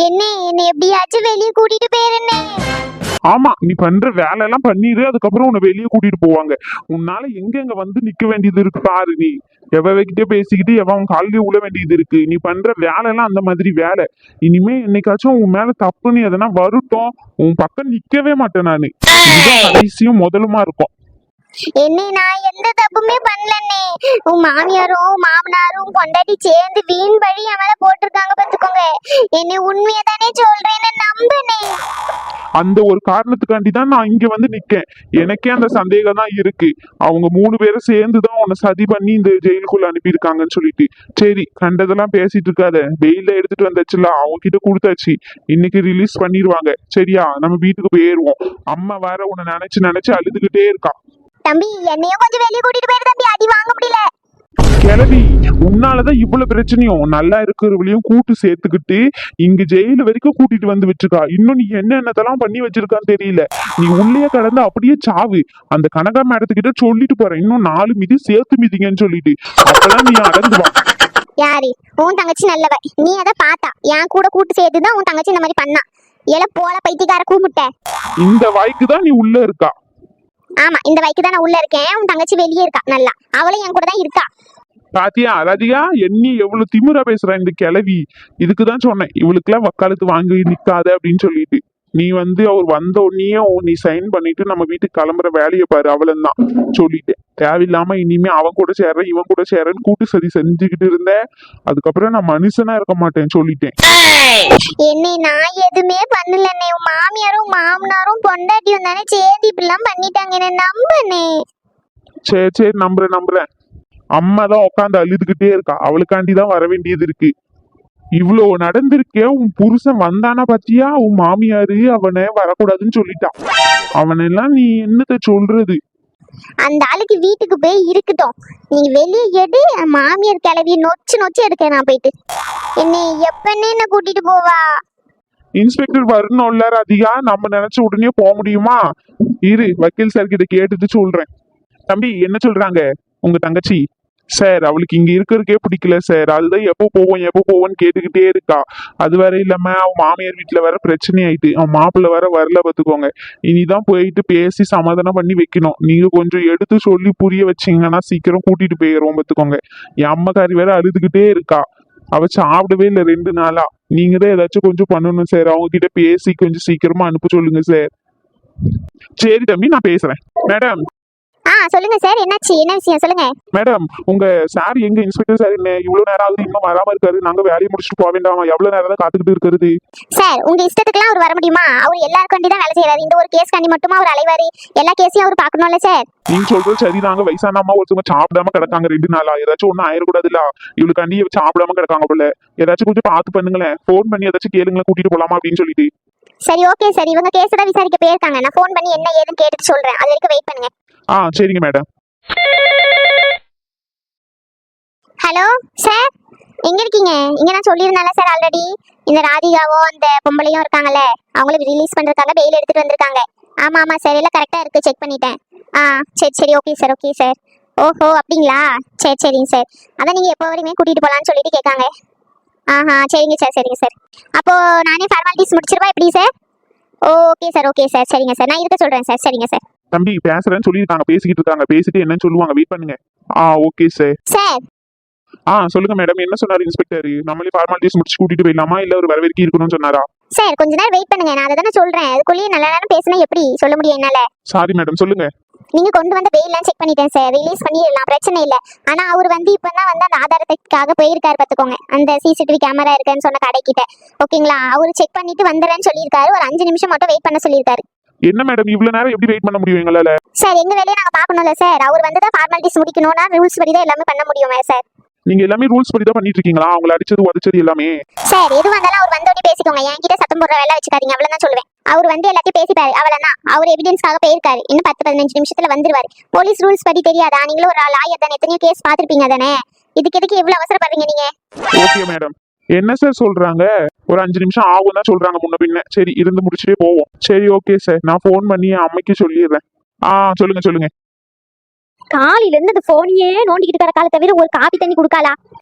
என்ன என்ன எப்படியாச்சும் வெளியே கூட்டிட்டு போயிருந்தே. ஆமா, நீ பண்ற வேலை எல்லாம் பண்ணிடு, அதுக்கப்புறம் உன்னை வெளியே கூட்டிட்டு போவாங்க. உன்னால எங்க வந்து நிக்க வேண்டியது இருக்கு பாரு. நீ எவகிட்டே பேசிக்கிட்டு எவன் காலையில உள்ள வேண்டியது இருக்கு. நீ பண்ற வேலை எல்லாம் அந்த மாதிரி வேலை. இனிமே என்னைக்காச்சும் உன் மேல தப்புன்னு எதனா வருட்டும், உன் பக்கம் நிக்கவே மாட்டேன் நானு. இதுதான் கடைசியும் முதலுமா இருக்கும். என்ன நான் எந்த தப்புமே பண்ணலன்னே. உன் மாமியாரும் மாமனாரும் பொண்டாட்டி சேர்ந்து வீண் வழி என் மேல போட்டிருக்காங்க பாத்துக்கோங்க. என்ன உண்மையை தானே சொல்றேன்னு நம்பனே. அந்த ஒரு காரணத்துக்காண்டி தான் நான் இங்க வந்து நிக்கேன். எனக்கே அந்த சந்தேகம் தான் இருக்கு. அவங்க 3 பேரும் சேர்ந்துதான் உன்னை சதி பண்ணி இந்த ஜெயிலுக்குள்ள அனுப்பியிருக்காங்கன்னு சொல்லிட்டு. சரி, கண்டதெல்லாம் பேசிட்டு இருக்காத. வெயில எடுத்துட்டு வந்தாச்சுல, அவங்க கிட்ட கொடுத்தாச்சு. இன்னைக்கு ரிலீஸ் பண்ணிடுவாங்க. சரியா? நம்ம வீட்டுக்கு போயிருவோம். அம்மா வேற உன்னை நினைச்சு நினைச்சு அழுதுகிட்டே இருக்கா. தம்பி என்னையும் கொஞ்சம் வெளியே கூட்டிட்டு போயிரு தம்பி, அடி வாங்க முடியல. கிளவி, உன்னாலதான் இவ்வளவு பிரச்சனையும். நல்லா இருக்கிறவளையும் கூட்டு சேர்த்துக்கிட்டு இங்க ஜெயிலு வரைக்கும் கூட்டிட்டு வந்து வச்சிருக்கா. இன்னும் நீ என்னென்னதெல்லாம் பண்ணி வச்சிருக்கான்னு தெரியல. நீ உள்ளே கடந்து அப்படியே சாவு. அந்த கனகா மேடத்துக்கிட்ட சொல்லிட்டு போறேன், இன்னும் 4 மிதி சேர்த்து மிதிங்கன்னு சொல்லிட்டு. அப்பதான் நீ அடங்குவா. யாரு? உன் தங்கச்சி நல்லவ. நீ அதை பார்த்தா என் கூட கூட்டு சேர்த்துதான் உன் தங்கச்சி இந்த மாதிரி பண்ணா. எல போல பைத்தியக்கார கூப்பிட்ட. இந்த வாய்க்கு தான் நீ உள்ள இருக்கா. ஆமா, இந்த வைக்கு தான் நான் உள்ள இருக்கேன். உன் தங்கச்சி வெளியே இருக்கா. நல்லா அவளும் என் கூட தான் இருக்கா. பாத்தியா ராதிகா, எண்ணி எவ்வளவு திமிரா பேசுறா இந்த கிளவி. இதுக்குதான் சொன்னேன், இவளுக்குலாம் வக்காலத்து வாங்கி நிக்காத அப்படின்னு சொல்லிட்டு. நீ வந்து அவர் வந்த உடனே நீ சைன் பண்ணிட்டு நம்ம வீட்டுக்கு கிளம்புற வேலையை பாரு. அவளந்தான் சொல்லிட்டேன். தேவையில்லாம இனிமே அவன் கூட சேர்றேன் இவன் கூட சேர்றேன்னு கூட்டு சரி செஞ்சுக்கிட்டு இருந்த. அதுக்கப்புறம் நான் மனுஷனா இருக்க மாட்டேன் சொல்லிட்டேன். என்ன நான் எதுவுமே பண்ணலன்னே. உன் மாமியாரும் மாமனாரும் பொண்டாட்டியும் தானே சேர்ந்து இப்படிலாம் பண்ணிட்டாங்க. என்ன நம்பனே. சரி சரி, நம்புறேன். அம்மா தான் உட்காந்து அழுதுகிட்டே இருக்கா. அவளுக்காண்டி தான் வர வேண்டியது இருக்கு. இவ்வளோ நடந்திருக்கே. உன் புருஷன் வந்தானா பாத்தியா? உன் மாமியாரு அவனை வரக்கூடாதுன்னு சொல்லிட்டான். அவனெல்லாம் நீ என்னத்த சொல்றது? அந்த ஆளுக்கு வீட்டுக்கு போய் இருக்கட்டும். நீ வெளியே எடு. மாமியார் கிளவி நொச்சு நொச்சு எடுக்க நான் போயிட்டு. என்னை எப்பன்னு என்ன கூட்டிட்டு போவா? இன்ஸ்பெக்டர் வரணும்ல ராதிகா, நம்ம நினைச்ச உடனே போக முடியுமா? இரு, வக்கீல் சார் கிட்ட கேட்டுட்டு சொல்றேன். தம்பி, என்ன சொல்றாங்க உங்க தங்கச்சி? சார், அவளுக்கு இங்க இருக்கிறதுக்கே பிடிக்கல சார். அதுதான் எப்போ போவோன்னு கேட்டுக்கிட்டே இருக்கா. அது வேற இல்லாம அவன் மாமியார் வீட்டுல வேற பிரச்சனை ஆயிட்டு. அவன் மாப்பிள்ள வேற வரல பாத்துக்கோங்க. இனிதான் போயிட்டு பேசி சமாதானம் பண்ணி வைக்கணும். நீங்க கொஞ்சம் எடுத்து சொல்லி புரிய வச்சீங்கன்னா சீக்கிரம் கூட்டிட்டு போயிடுவோம் பாத்துக்கோங்க. என் அம்மாக்காரி வேற அழுதுகிட்டே இருக்கா. அவ சாப்பிடவே இல்லை 2 நாளா. நீங்க தான் ஏதாச்சும் கொஞ்சம் பண்ணணும் சார். அவங்க கிட்ட பேசி கொஞ்சம் சீக்கிரமா அனுப்ப சொல்லுங்க சார். சரி தம்பி, நான் பேசுறேன். மேடம். சொல்லுங்க சார், என்னாச்சு? என்ன விஷயம் சொல்லுங்க. மேடம், உங்க சார் எங்க? இன்ஸ்பெக்டர் சார் என்ன இவ்வளவு நேரம் ஆகுது இன்னும் வராம இருக்காரு? நாங்க வேலையை முடிச்சுட்டு போக வேண்டாமா? எவ்வளவு நேரம் தான் காத்துக்கிட்டு இருக்கிறது? சார், உங்க இஷ்டத்துக்குலாம் அவர் வர முடியுமா? அவர் எல்லாருக்காண்டி தான் வேலை செய்யறாரு. இந்த ஒரு கேஸ் காண்டி மட்டுமா அவர் அலைவாரு? எல்லா கேஸையும் அவர் பார்க்கணும்ல சார். நீங்க சொல்றது சரிதாங்க. வயசான அம்மா ஒருத்தவங்க சாப்பிடாம கிடக்காங்க 2 நாளா. ஏதாச்சும் ஒன்னும் ஆயிடக்கூடாதுல்ல. இவளுக்காண்டி சாப்பிடாம கிடக்காங்க போல. ஏதாச்சும் கொஞ்சம் பார்த்து பண்ணுங்களேன். போன் பண்ணி ஏதாச்சும் கேளுங்களேன், கூட்டிட்டு போலாமா அப்படின்னு சொல்லிட்டு. சரி, ஓகே சார். இவங்க கேஸ் தான் விசாரிக்க போயிருக்காங்க. நான் போன் பண்ணி என்ன ஏதுன்னு கேட்டுட்டு சொல்றேன். அது வரைக்கும் வெயிட் பண்ணுங்க. சரிங்க மேடம். ஹலோ சார், எங்க இருக்கீங்க? இங்க நான் சொல்லியிருந்தேன்ல சார் ஆல்ரெடி. இந்த ராதிகாவோ அந்த பொம்பளையும் இருக்காங்கல்ல, அவங்களுக்கு ரிலீஸ் பண்றதுக்காக பெயில் எடுத்துட்டு வந்திருக்காங்க. ஆமா சார், எல்லாம் கரெக்டா இருக்கு, செக் பண்ணிட்டேன். சரி ஓகே சார். ஓஹோ, அப்படிங்களா? சரிங்க சார். அதான் நீங்க எப்போ வரையுமே கூட்டிட்டு போலான்னு சொல்லிட்டு கேட்காங்க. சரிங்க சார். அப்போ நானே ஃபார்மாலிட்டிஸ் முடிச்சிருவா எப்படி சார்? Okay sir. சரிங்க சார், நான் இருக்க சொல்றேன் சார். சரிங்க சார். தம்பி, பேசுறேன்னு சொல்லியிருக்காங்க, பேசிக்கிட்டு இருக்காங்க. பேசிட்டு என்னன்னு சொல்லுவாங்க, வெயிட் பண்ணுங்க. Okay sir. சார் சொல்லுங்க மேடம், என்ன சொன்னாரு இன்ஸ்பெக்டர்? நம்மளே ஃபார்மாலிட்டிஸ் முடிச்சு கூட்டிட்டு போயிடலாமா, இல்ல ஒரு வர வரைக்கும் இருக்கணும்னு சொன்னாரா? சார், கொஞ்ச நேரம் வெயிட் பண்ணுங்க. நான் அதை தானே சொல்றேன். அதுக்குள்ளேயே நல்ல நேரம் பேசினா எப்படி சொல்ல முடியும் என்னால? சாரி மேடம், சொல்லுங்க. நீங்க கொண்டு வந்த பெயிலாம் செக் பண்ணிட்டேன் சார். ரிலீஸ் பண்ணிடலாம், பிரச்சனை இல்ல. ஆனா அவர் வந்து இப்பதான் வந்து அந்த ஆதாரத்துக்காக போயிருக்காரு பாத்துக்கோங்க. அந்த சிசிடிவி கேமரா இருக்குன்னு சொன்ன கடைக்கிட்ட. ஓகேங்களா? அவரு செக் பண்ணிட்டு வந்துடுறேன்னு சொல்லியிருக்காரு. ஒரு 5 நிமிஷம் மட்டும் வெயிட் பண்ண சொல்லியிருக்காரு. என்ன மேடம், இவ்வளவு நேரம் எப்படி வெயிட் பண்ண முடியும் எங்களால? சார், எங்க வேலையை நாங்க பாக்கணும்ல சார். அவர் வந்து தான் ஃபார்மாலிட்டிஸ் முடிக்கணும்னா ரூல்ஸ் படி தான் எல்லாமே பண்ண முடியும் சார். நீங்க எல்லாமே ரூல்ஸ் படி தான் பண்ணிட்டு இருக்கீங்களா? அவங்கள அடிச்சது உதச்சது எல்லாமே? சார், எது வந்தாலும் அவர் வந்தோடனே பேசிக்கோங்க. என்கிட்ட சத்தம் போடுற வேலை வச்சுக்காதீங்க, அவ்வளவுதான் சொல்லுவேன். அவர் வந்து எல்லாத்தையும் பேசிட்டாரு, அவ்வளவுதான். அவர் எவிடன்ஸ்க்காக போயிருக்காரு. இன்னும் 10-15 நிமிஷத்துல வந்துருவாரு. போலீஸ் ரூல்ஸ் படி தெரியாதா? நீங்களும் ஒரு லாயர் தானே, எத்தனையோ கேஸ் பாத்திருப்பீங்க தானே. இதுக்கு எதுக்கு இவ்வளவு அவசரப்படுறீங்க நீங்க? Okay madam. என்ன சார் சொல்றாங்க? ஒரு 5 நிமிஷம் ஆகும் தான் சொல்றாங்க முன்ன பின்ன. சரி, இருந்து முடிச்சுட்டே போவோம். சரி ஓகே சார், நான் போன் பண்ணி என் அம்மைக்கு சொல்லிடுறேன். சொல்லுங்க. காலையில இருந்து அந்த போனையே நோண்டிக்கிட்டு கிடக்கால தவிர ஒரு காபி தண்ணி குடுக்காளா?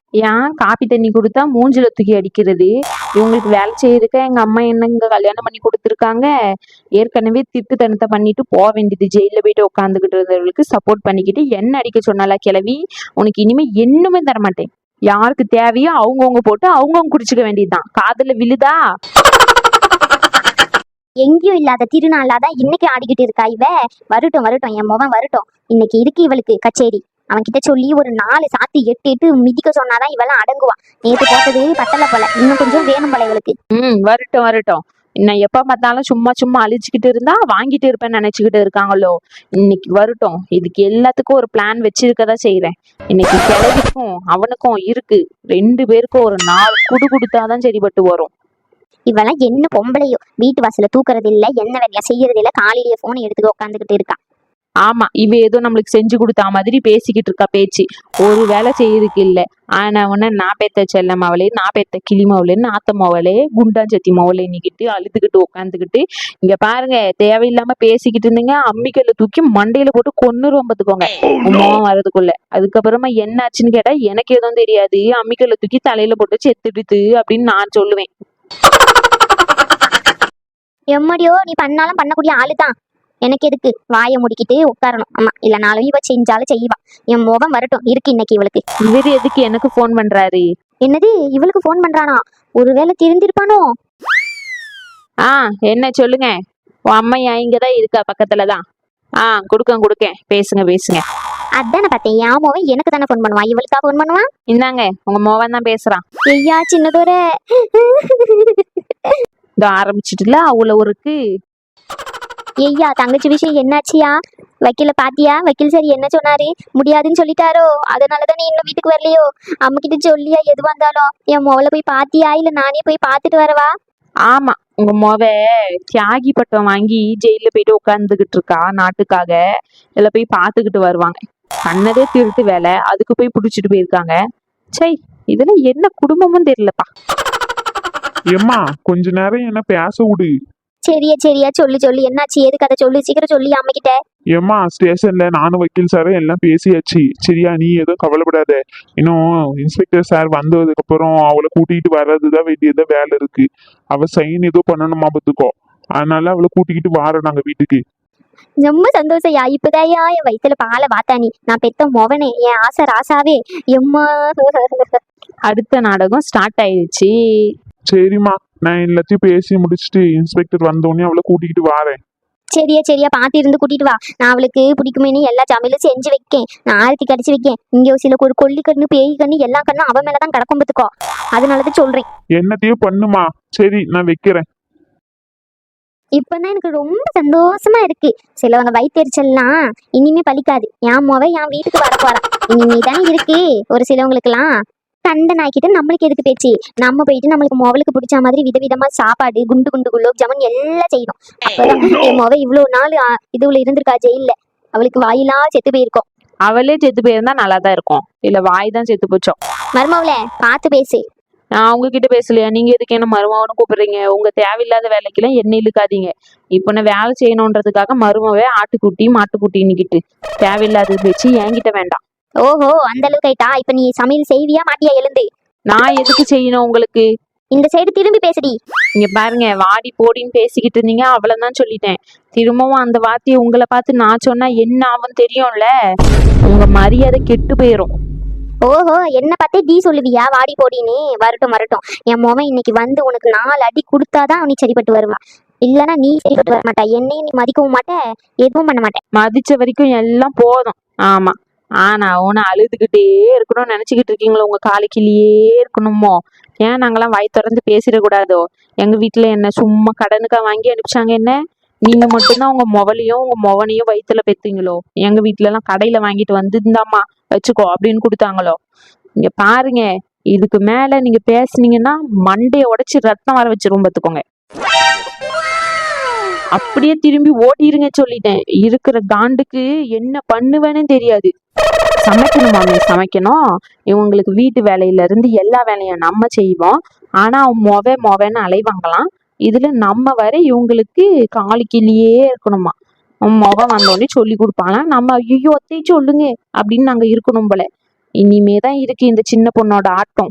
ஏன் காப்பி தண்ணி கொடுத்தா மூஞ்சில தூக்கி அடிக்கிறது? இவங்களுக்கு வேலை செய்யறதுக்க எங்க அம்மா என்னங்க கல்யாணம் பண்ணி கொடுத்துருக்காங்க. ஏற்கனவே திட்டுத்தனத்தை பண்ணிட்டு போக வேண்டியது, ஜெயில போயிட்டு உட்காந்துக்கிட்டு இருந்தவர்களுக்கு சப்போர்ட் பண்ணிக்கிட்டு என்ன அடிக்க சொன்னாலா கிளவி? உனக்கு இனிமே என்னமே தரமாட்டேன். யாருக்கு தேவையோ அவங்கவுங்க போட்டு அவங்கவுங்க குடிச்சுக்க வேண்டியதுதான். காதுல விழுதா? எங்கேயும் இல்லாத திருநாளாதான் இன்னைக்கு ஆடிக்கிட்டு இருக்கா இவ. வரட்டும் வரட்டும், என் முகம் வரட்டும். இன்னைக்கு இருக்கு இவளுக்கு கச்சேரி. அவன் கிட்ட சொல்லி ஒரு 4 சாத்தி 8 மிதிக்க சொன்னாதான் இவெல்லாம் அடங்குவா. நேத்து போட்டது பத்தல போல, இன்னும் கொஞ்சம் வேணும் போல இவளுக்கு. வரட்டும் வரட்டும். இன்னும் எப்ப பார்த்தாலும் சும்மா சும்மா அழிச்சுக்கிட்டு இருந்தா வாங்கிட்டு இருப்பேன்னு நினைச்சுக்கிட்டு இருக்காங்களோ. இன்னைக்கு வரட்டும். இதுக்கு எல்லாத்துக்கும் ஒரு பிளான் வச்சிருக்கதான் செய்யறேன். இன்னைக்கு கிழவிக்கும் அவனுக்கும் இருக்கு. 2 பேருக்கும் ஒரு 4 குடு கொடுத்தாதான் சரிப்பட்டு வரும். இவெல்லாம் என்ன பொம்பளையோ, வீட்டு வாசல தூக்குறது இல்ல, என்ன வேலையா செய்யறது இல்ல, காலையிலேயே போனை எடுத்துட்டு உட்காந்துக்கிட்டு இருக்கா. ஆமா, இவ ஏதோ நம்மளுக்கு செஞ்சு கொடுத்தா மாதிரி பேசிக்கிட்டு இருக்கா பேச்சு. ஒரு வேலை செய்யறதுக்கு இல்ல. ஆனா உன்ன நான் பெத்த செல்ல மாவளே, நான் பெத்த கிளி மாவளேன்னு ஆத்த மாவளே குண்டாஞ்சத்தி மாவளே நீக்கிட்டு அழுதுகிட்டு உட்காந்துக்கிட்டு இங்க பாருங்க. தேவையில்லாம பேசிக்கிட்டு இருந்தீங்க, அம்மிக்கல்ல தூக்கி மண்டையில போட்டு கொன்னுருவோம் பாத்துக்கோங்க உமாவும் வரதுக்குள்ள. அதுக்கப்புறமா என்ன ஆச்சுன்னு கேட்டா எனக்கு எதுவும் தெரியாது, அம்மிக்கல்ல தூக்கி தலையில போட்டு செத்துடுது அப்படின்னு நான் சொல்லுவேன். எம்மடியோ, நீ பண்ணாலும் பண்ணக்கூடிய ஆளுதான். எனக்கு எதுக்கு வாயை முடிக்கிட்டு உட்காரணும்? ஆமா, இல்லனாலும் இவ செஞ்சாலும் செய்வா. என் முகம் வரட்டும் இருக்கு இன்னைக்கு இவளுக்கு. இவரு எதுக்கு எனக்கு போன் பண்றாரு? என்னது, இவளுக்கு போன் பண்றானா? ஒருவேளை திருந்திருப்பானோ? என்ன சொல்லுங்க. உன் அம்மையா இங்கதான் இருக்கா, பக்கத்துலதான். கொடுக்கேன் பேசுங்க பேசுங்க. அதானே பார்த்தேன், என் மோவன் எனக்கு தானே போன் பண்ணுவான், இவளுக்கா போன் பண்ணுவான்? இந்தாங்க உங்க மோவன் தான் பேசுறான். ஐயா சின்னதோர இதோ ஆரம்பிச்சிட்டுல அவ்வளவு இருக்கு. ஐயா தங்கச்சி விஷயம் என்னாச்சியா? வக்கீல பாத்தியா? வக்கீல் சரி என்ன சொன்னாரு? முடியாதுன்னு சொல்லிட்டாரோ? அதனாலதான் நீ இன்னும் வீட்டுக்கு வரலையோ? அம்மா கிட்ட சொல்லியா எதுவா இருந்தாலும்? என் மோவல போய் பாத்தியா, இல்ல நானே போய் பாத்துட்டு வரவா? ஆமா, உங்க மோவ தியாகி பட்டம் வாங்கி ஜெயில போயிட்டு உட்கார்ந்துகிட்டு இருக்கா நாட்டுக்காக. இதுல போய் பாத்துக்கிட்டு வருவாங்க. பண்ணதே திருட்டு வேலை, அதுக்கு போய் புடிச்சிட்டு போயிருக்காங்க. சை, இதுல என்ன குடும்பமும் தெரியலப்பா. ஏம்மா கொஞ்ச நேரம் என்ன பேச விடு. சரியா சொல்லு என்னாச்சு, எதுக்கு அதை சொல்லு, சீக்கிரம் சொல்லி அம்மா கிட்ட. ஏம்மா ஸ்டேஷன்ல நானும் வக்கீல் சாரும் எல்லாம் பேசியாச்சு. சரியா, நீ எதுவும் கவலைப்படாத. இன்னும் இன்ஸ்பெக்டர் சார் வந்ததுக்கு அப்புறம் அவளை கூட்டிகிட்டு வர்றதுதான் வேண்டியதான் வேலை இருக்கு. அவ சைன் ஏதோ பண்ணணுமா பார்த்துக்கோ. அதனால அவளை கூட்டிக்கிட்டு வார நாங்க வீட்டுக்கு. ரொம்ப சந்தோஷம்யா. இப்பதாயா என் வயித்துல பாலை வாத்தானி. நான் பெத்த மொவனே, என் ஆசை ராசாவே. எம்மா அடுத்த நாடகம் ஸ்டார்ட் ஆயிடுச்சு. சரிம்மா, நான் எல்லாத்தையும் பேசி முடிச்சுட்டு இன்ஸ்பெக்டர் வந்தோடனே அவளை கூட்டிக்கிட்டு வாரேன். சரியா பார்த்து இருந்து கூட்டிட்டு வா. நான் அவளுக்கு பிடிக்குமேனு எல்லா சமையலும் செஞ்சு வைக்கேன். நான் ஆரத்தி கடிச்சு வைக்கேன். இங்க சில ஒரு கொல்லி கண்ணு பேய் கண்ணு எல்லா கண்ணும் அவன் மேலதான் கிடக்கும் பார்த்துக்கோ. அதனாலதான் சொல்றேன். என்னத்தையும் பண்ணுமா. சரி, நான் வைக்கிறேன். இப்பதான் எனக்கு ரொம்ப சந்தோஷமா இருக்கு. சிலவங்க வயிற்றுச்சல்லாம் இனிமே பலிக்காது. என் மொவ என் வீட்டுக்கு வர போறான். இனிமே தானே இருக்கு. ஒரு சிலவங்களுக்கு எல்லாம் கண்ட நாய்க்கிட்ட நம்மளுக்கு எதுக்கு பேச்சு? நம்ம போயிட்டு நம்மளுக்கு மொவலுக்கு பிடிச்ச மாதிரி விதவிதமா சாப்பாடு, குண்டு குண்டு குலோப் ஜாமுன் எல்லாம் செய்யணும். அப்பதான் என் மொவ இவ்வளவு நாள் இதுல இருந்திருக்கா ஜெயில. அவளுக்கு வாயிலா செத்து போயிருக்கோம். அவளே செத்து போயிருந்தா நல்லாதான் இருக்கும். இல்ல வாய் தான் செத்து போச்சோம். மருமவள பார்த்து பேசு. நான் உங்ககிட்ட பேசலையா? நீங்க எதுக்கு என்ன மருமவனு கூப்பிடுறீங்க? உங்க தேவையில்லாத வேலைக்கெல்லாம் என்ன இழுக்காதீங்க. இப்ப நான் வேலை செய்யணுன்றதுக்காக மருமவே ஆட்டுக்குட்டி மாட்டுக்குட்டின்னுக்கிட்டு தேவையில்லாத பேச்சு என்கிட்ட வேண்டாம். ஓஹோ, அந்த அளவுக்கு ஆயிட்டா? இப்ப நீ சமையல் செய்வியா மாட்டியா? எழுந்து. நான் எதுக்கு செய்யணும் உங்களுக்கு? இந்த சைடு திரும்பி பேசுடி. இங்க பாருங்க, வாடி போடின்னு பேசிக்கிட்டு இருந்தீங்க, அவ்வளவுதான் சொல்லிட்டேன். திரும்பவும் அந்த வார்த்தையை உங்களை பார்த்து நான் சொன்னா என்ன ஆகும் தெரியும்ல? உங்க மரியாதை கெட்டு போயிரும். ஓஹோ, என்ன பார்த்தே நீ சொல்லுவியா வாடி போடின்னு? வரட்டும். என் மொவன் இன்னைக்கு வந்து உனக்கு 4 அடி கொடுத்தாதான் நீ சரிப்பட்டு வருவா. இல்லனா நீ சரிப்பட்டு வர மாட்டா. என்னையும் நீ மதிக்கவும் மாட்ட, எதுவும் பண்ண மாட்டேன். மதிச்ச வரைக்கும் எல்லாம் போதும். ஆமா, ஆனா உன அழுதுகிட்டே இருக்கணும்னு நினைச்சுக்கிட்டு இருக்கீங்களோ? உங்க காலுக்கிலேயே இருக்கணுமோ? ஏன் நாங்கெல்லாம் வாய் திறந்து பேசிடக்கூடாதோ? எங்க வீட்டுல என்ன சும்மா கடனுக்கா வாங்கி அனுப்பிச்சாங்க? என்ன நீங்க மட்டும்தான் உங்க மொவலையும் உங்க மொவனையும் வயிற்றுல பெத்தீங்களோ? எங்க வீட்டுல எல்லாம் கடையில வாங்கிட்டு வந்து இந்தாம்மா வச்சுக்கோ அப்படின்னு கொடுத்தாங்களோ? இங்க பாருங்க, இதுக்கு மேல நீங்க பேசுனீங்கன்னா மண்டைய உடைச்சு ரத்தம் வர வச்சிரும் பார்த்துக்கோங்க. அப்படியே திரும்பி ஓடிருங்க சொல்லிட்டேன். இருக்கிற காண்டுக்கு என்ன பண்ணுவேன்னு தெரியாது. சமைக்கணுமாமே சமைக்கணும். இவங்களுக்கு வீட்டு வேலையில இருந்து எல்லா வேலையும் நம்ம செய்வோம். ஆனா மொவன்னு அலைவாங்களாம். இதுல நம்ம வர இவங்களுக்கு காலுக்கிலேயே இருக்கணுமா? உன் முகம் வந்தோடனே சொல்லி கொடுப்பாங்களாம். நம்ம ஐயோ அத்தை சொல்லுங்க அப்படின்னு நாங்க இருக்கணும் போல. இனிமேதான் இருக்கு இந்த சின்ன பொண்ணோட ஆட்டம்.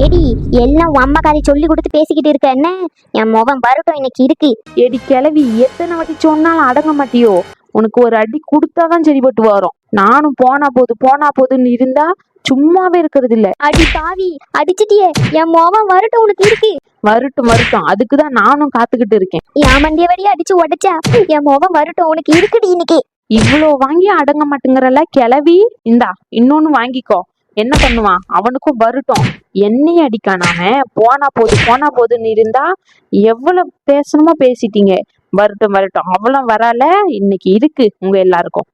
ஏடி எல்லாம் உன் அம்மா கதை சொல்லி கொடுத்து பேசிக்கிட்டு இருக்க என்ன? என் முகம் வரட்டும் இன்னைக்கு இருக்கு. ஏடி கிளவி, எத்தனை வாட்டி சொன்னாலும் அடங்க மாட்டியோ? உனக்கு ஒரு அடி கொடுத்தாதான் சரிப்பட்டு வரும். நானும் போனா போதுன்னு இருந்தா சும்மாவே இருக்கிறது இல்ல. அடி பாவி, அடிச்சிட்டியே, என் முகம் வரட்டும் உனக்கு இருக்கு. வரட்டும், அதுக்குதான் நானும் காத்துக்கிட்டு இருக்கேன். என் மண்டிய வழியா அடிச்சு உடைச்சா என் முகம் வரட்டும் உனக்கு இருக்குடி இன்னைக்கு. இவ்வளோ வாங்கி அடங்க மாட்டேங்கிறல்ல கிளவி. இந்தா இன்னொன்னு வாங்கிக்கோ. என்ன பண்ணுவான்? அவனுக்கும் வரட்டும். என்னையும் அடிக்கானாம போனா போதுன்னு இருந்தா எவ்வளவு பேசணுமோ பேசிட்டீங்க. வரட்டும். அவ்வளவு வரால, இன்னைக்கு இருக்கு உங்க எல்லாருக்கும்.